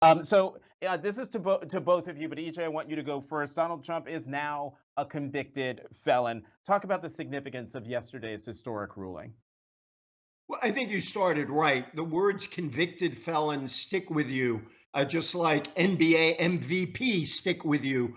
This is to both of you, but EJ, I want you to go first. Donald Trump is now a convicted felon. Talk about the significance of yesterday's historic ruling. Well, I think you started right. The words convicted felons stick with you, just like NBA MVP stick with you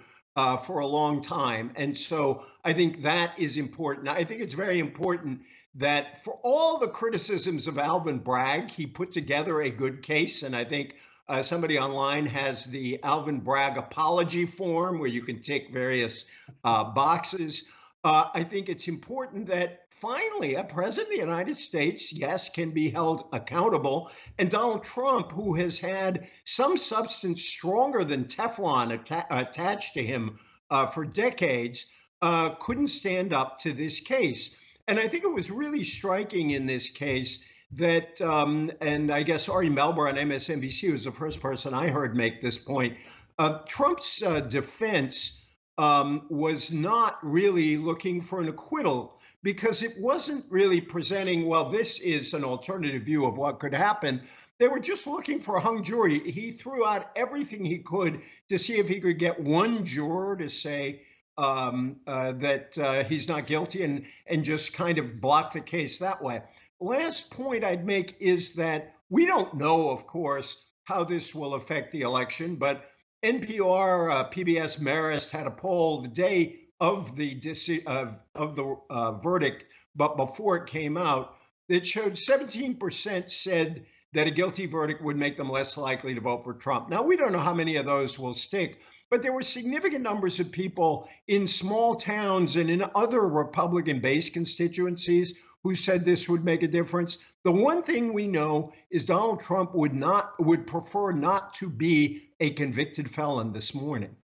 for a long time. And so I think that is important. I think it's very important that for all the criticisms of Alvin Bragg, he put together a good case. And I think somebody online has the Alvin Bragg apology form where you can tick various boxes. I think it's important that finally a president of the United States, yes, can be held accountable. And Donald Trump, who has had some substance stronger than Teflon attached to him for decades, couldn't stand up to this case. And I think it was really striking in this case that, and I guess Ari Melber on MSNBC was the first person I heard make this point. Trump's defense was not really looking for an acquittal because it wasn't really presenting, well, this is an alternative view of what could happen. They were just looking for a hung jury. He threw out everything he could to see if he could get one juror to say that he's not guilty and just kind of block the case that way. Last point I'd make is that we don't know, of course, how this will affect the election, but NPR, PBS Marist had a poll the day of the verdict, but before it came out, that showed 17% said that a guilty verdict would make them less likely to vote for Trump. Now, we don't know how many of those will stick, but there were significant numbers of people in small towns and in other Republican-based constituencies who said this would make a difference. The one thing we know is Donald Trump would prefer not to be a convicted felon this morning.